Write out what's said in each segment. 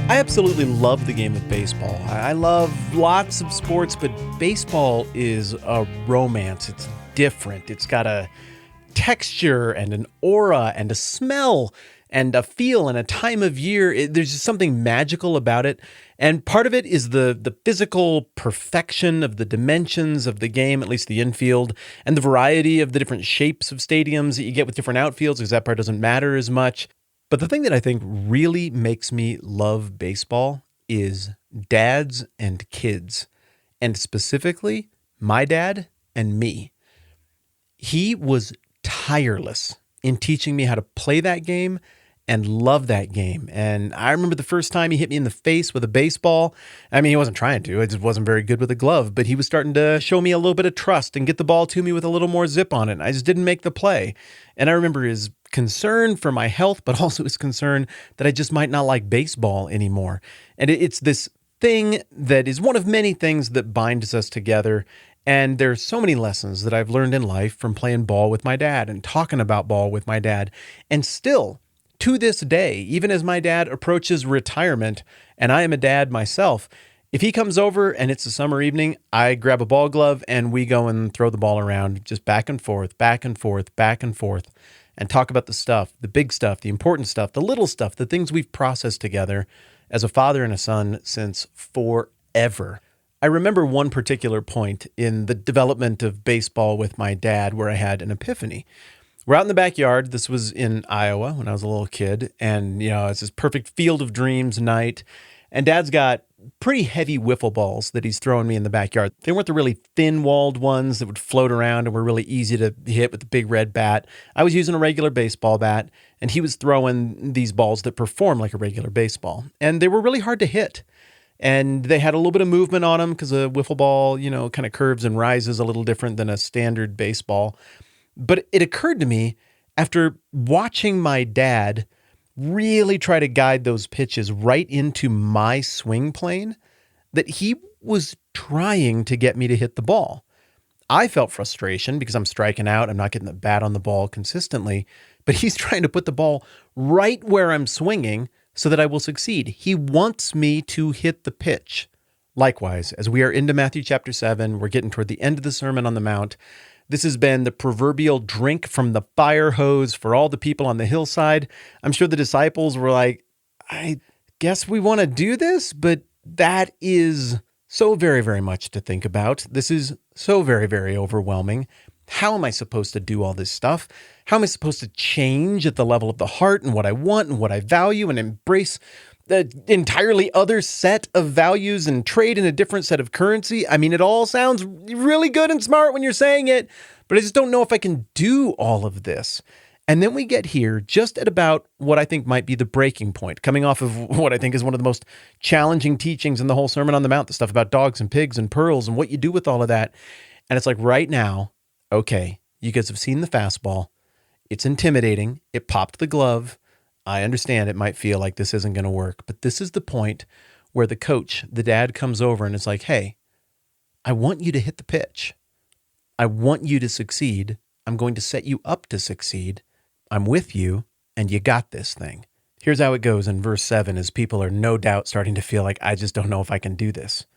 I absolutely love the game of baseball. I love lots of sports, but baseball is a romance. It's different. It's got a texture and an aura and a smell and a feel and a time of year. There's just something magical about it. And part of it is the physical perfection of the dimensions of the game, at least the infield, and the variety of the different shapes of stadiums that you get with different outfields, because that part doesn't matter as much. But the thing that I think really makes me love baseball is dads and kids, and specifically my dad and me. He was tireless in teaching me how to play that game and love that game. And I remember the first time he hit me in the face with a baseball. I mean, he wasn't trying to. I just wasn't very good with a glove, but he was starting to show me a little bit of trust and get the ball to me with a little more zip on it. And I just didn't make the play. And I remember his concern for my health, but also his concern that I just might not like baseball anymore. And it's this thing that is one of many things that binds us together. And there's so many lessons that I've learned in life from playing ball with my dad and talking about ball with my dad. And still, to this day, even as my dad approaches retirement, and I am a dad myself, if he comes over and it's a summer evening, I grab a ball glove and we go and throw the ball around, just back and forth, back and forth, back and forth, and talk about the stuff, the big stuff, the important stuff, the little stuff, the things we've processed together as a father and a son since forever. I remember one particular point in the development of baseball with my dad where I had an epiphany. We're out in the backyard. This was in Iowa when I was a little kid. And, it's this perfect field of dreams night. And Dad's got pretty heavy wiffle balls that he's throwing me in the backyard. They weren't the really thin-walled ones that would float around and were really easy to hit with the big red bat. I was using a regular baseball bat, and he was throwing these balls that perform like a regular baseball. And they were really hard to hit. And they had a little bit of movement on them because a wiffle ball, kind of curves and rises a little different than a standard baseball. But it occurred to me after watching my dad really try to guide those pitches right into my swing plane that he was trying to get me to hit the ball. I felt frustration because I'm striking out. I'm not getting the bat on the ball consistently, but he's trying to put the ball right where I'm swinging so that I will succeed. He wants me to hit the pitch. Likewise, as we are into Matthew chapter 7, we're getting toward the end of the Sermon on the Mount. This has been the proverbial drink from the fire hose for all the people on the hillside. I'm sure the disciples were like, I guess we want to do this, but that is so very, very much to think about. This is so very, very overwhelming. How am I supposed to do all this stuff? How am I supposed to change at the level of the heart and what I want and what I value and embrace the entirely other set of values and trade in a different set of currency? I mean, it all sounds really good and smart when you're saying it, but I just don't know if I can do all of this. And then we get here just at about what I think might be the breaking point, coming off of what I think is one of the most challenging teachings in the whole Sermon on the Mount, the stuff about dogs and pigs and pearls and what you do with all of that. And it's like right now, okay, you guys have seen the fastball. It's intimidating. It popped the glove. I understand it might feel like this isn't going to work, but this is the point where the coach, the dad, comes over and is like, hey, I want you to hit the pitch. I want you to succeed. I'm going to set you up to succeed. I'm with you, and you got this thing. Here's how it goes in verse 7 as people are no doubt starting to feel like, I just don't know if I can do this.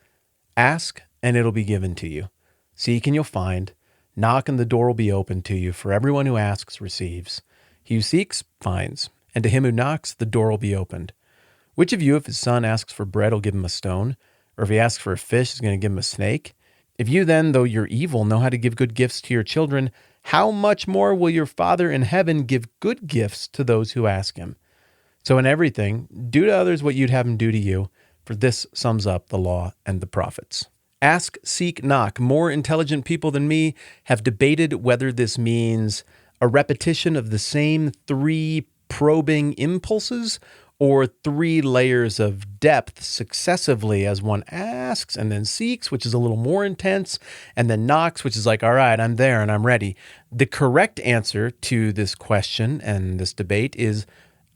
Ask, and it'll be given to you. Seek, and you'll find. Knock, and the door will be opened to you. For everyone who asks receives. He who seeks finds. And to him who knocks, the door will be opened. Which of you, if his son asks for bread, will give him a stone? Or if he asks for a fish, is going to give him a snake? If you then, though you're evil, know how to give good gifts to your children, how much more will your Father in heaven give good gifts to those who ask him? So in everything, do to others what you'd have them do to you, for this sums up the law and the prophets. Ask, seek, knock. More intelligent people than me have debated whether this means a repetition of the same three probing impulses or three layers of depth successively as one asks and then seeks, which is a little more intense, and then knocks, which is like, all right, I'm there and I'm ready. The correct answer to this question and this debate is,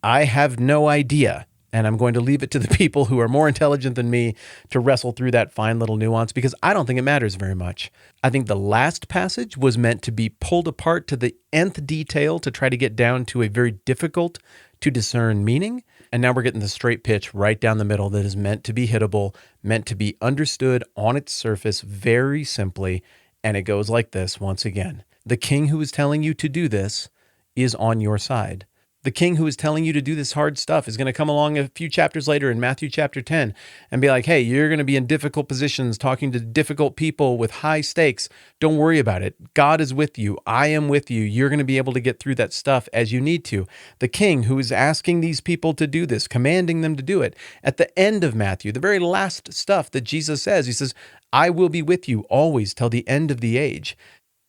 I have no idea. And I'm going to leave it to the people who are more intelligent than me to wrestle through that fine little nuance, because I don't think it matters very much. I think the last passage was meant to be pulled apart to the nth detail to try to get down to a very difficult to discern meaning. And now we're getting the straight pitch right down the middle that is meant to be hittable, meant to be understood on its surface very simply. And it goes like this once again. The king who is telling you to do this is on your side. The king who is telling you to do this hard stuff is going to come along a few chapters later in Matthew chapter 10 and be like, hey, you're going to be in difficult positions, talking to difficult people with high stakes. Don't worry about it. God is with you. I am with you. You're going to be able to get through that stuff as you need to. The king who is asking these people to do this, commanding them to do it. At the end of Matthew, the very last stuff that Jesus says, he says, I will be with you always till the end of the age.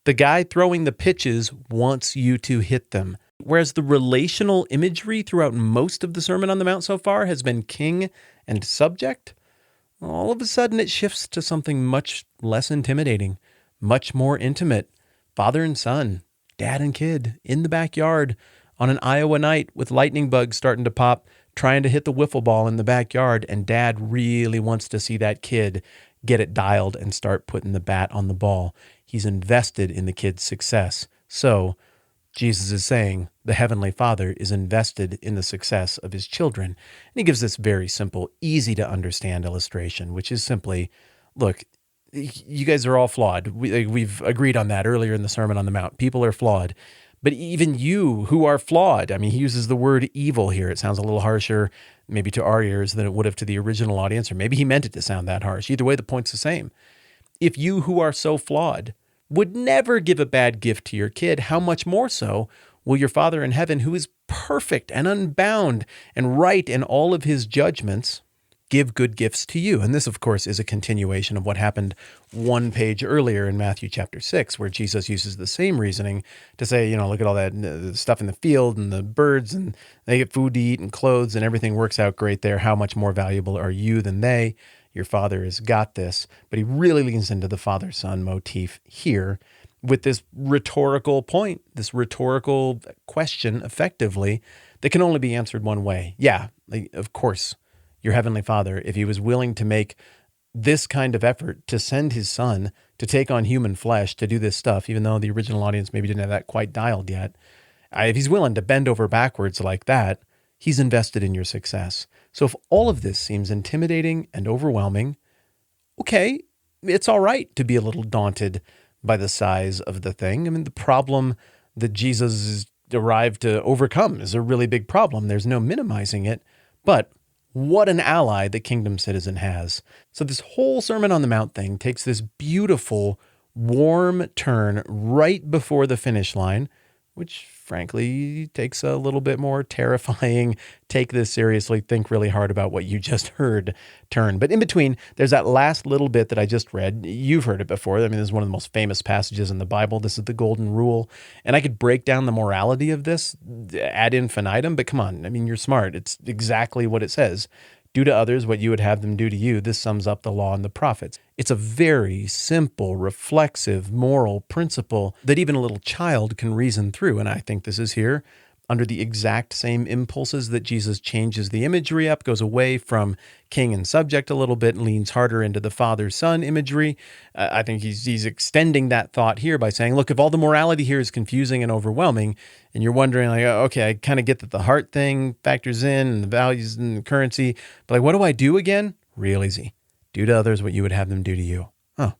The guy throwing the pitches wants you to hit them. Whereas the relational imagery throughout most of the Sermon on the Mount so far has been king and subject, all of a sudden it shifts to something much less intimidating, much more intimate. Father and son, dad and kid, in the backyard on an Iowa night with lightning bugs starting to pop, trying to hit the wiffle ball in the backyard, and dad really wants to see that kid get it dialed and start putting the bat on the ball. He's invested in the kid's success. So Jesus is saying the Heavenly Father is invested in the success of his children. And he gives this very simple, easy to understand illustration, which is simply, look, you guys are all flawed. We've agreed on that earlier in the Sermon on the Mount. People are flawed. But even you who are flawed, I mean, he uses the word evil here. It sounds a little harsher maybe to our ears than it would have to the original audience, or maybe he meant it to sound that harsh. Either way, the point's the same. If you who are so flawed would never give a bad gift to your kid, how much more so will your Father in heaven, who is perfect and unbound and right in all of his judgments, give good gifts to you? And this, of course, is a continuation of what happened one page earlier in Matthew chapter 6, where Jesus uses the same reasoning to say, look at all that stuff in the field and the birds, and they get food to eat and clothes, and everything works out great there. How much more valuable are you than they? Your Father has got this. But he really leans into the father-son motif here with this rhetorical point, this rhetorical question, effectively, that can only be answered one way. Yeah, of course, your Heavenly Father, if he was willing to make this kind of effort to send his son to take on human flesh to do this stuff, even though the original audience maybe didn't have that quite dialed yet, if he's willing to bend over backwards like that, he's invested in your success. So if all of this seems intimidating and overwhelming, okay, it's all right to be a little daunted by the size of the thing. I mean, the problem that Jesus arrived to overcome is a really big problem. There's no minimizing it, but what an ally the kingdom citizen has. So this whole Sermon on the Mount thing takes this beautiful, warm turn right before the finish line, which frankly takes a little bit more terrifying, take this seriously, think really hard about what you just heard turn. But in between, there's that last little bit that I just read. You've heard it before. I mean, this is one of the most famous passages in the Bible. This is the golden rule. And I could break down the morality of this ad infinitum, but come on. I mean, you're smart. It's exactly what it says. Do to others what you would have them do to you. This sums up the law and the prophets. It's a very simple, reflexive, moral principle that even a little child can reason through. And I think this is here under the exact same impulses that Jesus changes the imagery up, goes away from king and subject a little bit, and leans harder into the father-son imagery. I think he's extending that thought here by saying, look, if all the morality here is confusing and overwhelming, and you're wondering, like, okay, I kind of get that the heart thing factors in, and the values and the currency, but like, what do I do again? Real easy. Do to others what you would have them do to you. Oh,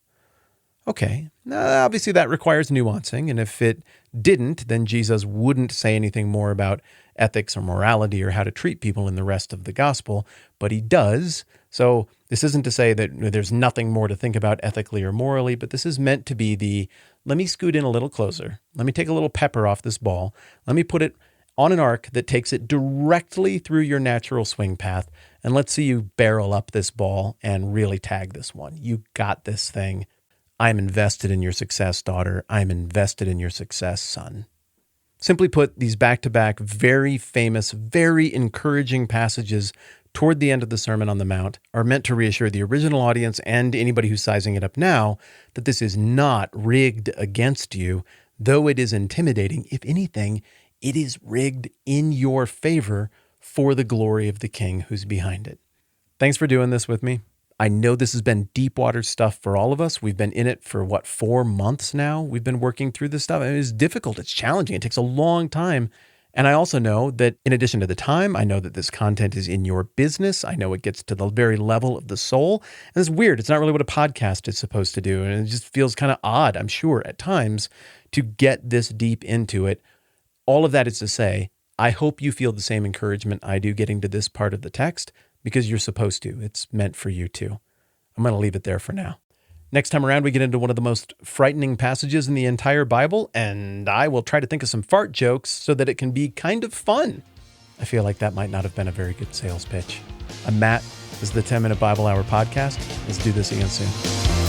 okay. Now, obviously, that requires nuancing, and if it didn't, then Jesus wouldn't say anything more about ethics or morality or how to treat people in the rest of the gospel, but he does. So this isn't to say that there's nothing more to think about ethically or morally, but this is meant to be the, let me scoot in a little closer. Let me take a little pepper off this ball. Let me put it on an arc that takes it directly through your natural swing path, and let's see you barrel up this ball and really tag this one. You got this thing. I'm invested in your success, daughter. I'm invested in your success, son. Simply put, these back-to-back, very famous, very encouraging passages toward the end of the Sermon on the Mount are meant to reassure the original audience and anybody who's sizing it up now that this is not rigged against you, though it is intimidating. If anything, it is rigged in your favor for the glory of the King who's behind it. Thanks for doing this with me. I know this has been deep water stuff for all of us. We've been in it for 4 months now? We've been working through this stuff. It's difficult. It's challenging. It takes a long time. And I also know that in addition to the time, I know that this content is in your business. I know it gets to the very level of the soul. And it's weird. It's not really what a podcast is supposed to do. And it just feels kind of odd, I'm sure, at times to get this deep into it. All of that is to say, I hope you feel the same encouragement I do getting to this part of the text, because you're supposed to. It's meant for you too. I'm going to leave it there for now. Next time around, we get into one of the most frightening passages in the entire Bible, and I will try to think of some fart jokes so that it can be kind of fun. I feel like that might not have been a very good sales pitch. I'm Matt. This is the 10-Minute Bible Hour podcast. Let's do this again soon.